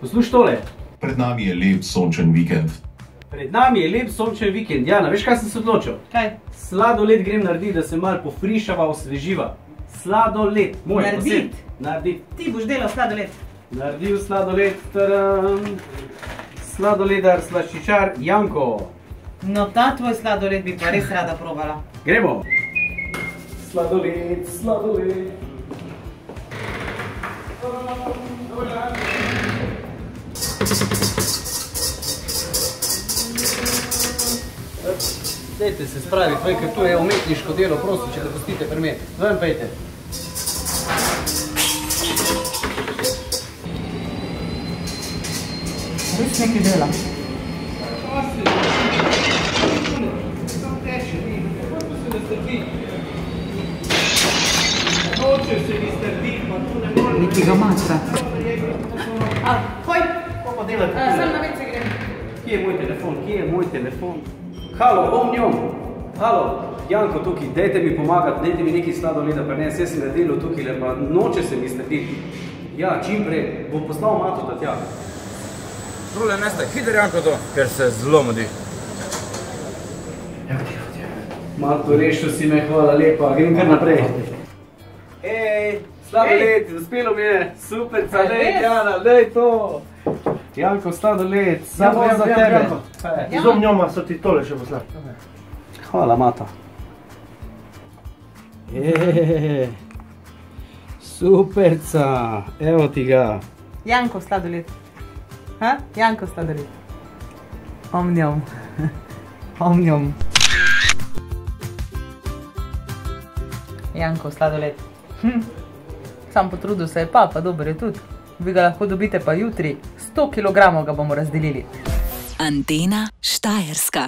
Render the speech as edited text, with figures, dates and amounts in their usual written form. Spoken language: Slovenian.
Poslušaj tole. Pred nami je lep sončen vikend. Pred nami je lep sončen vikend. Jana, veš, kaj sem se odločil? Kaj? Sladoled grem narediti, da se malo pofrišava, osveživa. Sladoled. Narediti. Ti boš delal sladoled. Naredil sladoled. Sladoledar, slaščičar Janko. No, ta tvoj sladoled bi pa res rada probala. Gremo. Sladoled, sladoled. Dajte se spraviti, ker to je umetniško delo, prosim, če ga pustite pri meni. Ven pejte. Res nekaj dela. Samo teče, kako se ne strdi? Noče se mi strdi, pa tu ne morem. Nekega matra. Hoj! Pa delate? Sam na vece grem. Kje je moj telefon? Kje je moj telefon? Halo, bom njom. Halo, Janko tukaj, dajte mi pomagati, dajte mi nekaj sladoleda prinesti, jaz sem ga delal tukaj, pa noče se mi strditi. Ja, čim prej, bom poslal mato da tja. Trule, neste, hiter Janko to, ker se zelo mudi. Mato, rešil si me, hvala lepa, grem kar naprej. Ej, sladoled, uspelo mi je, super, lej, Jana, lej to. Janko, sladoled, samo za tebe. Z omnjoma so ti tole še poslali. Hvala, Mata. Superca, evo ti ga. Janko sladoled. Ha? Janko sladoled. Omnjom. Omnjom. Janko sladoled. Sam potrudil se je pa dober je tudi. Vi ga lahko dobite pa jutri. 100 kg ga bomo razdelili. Antena Štajerska.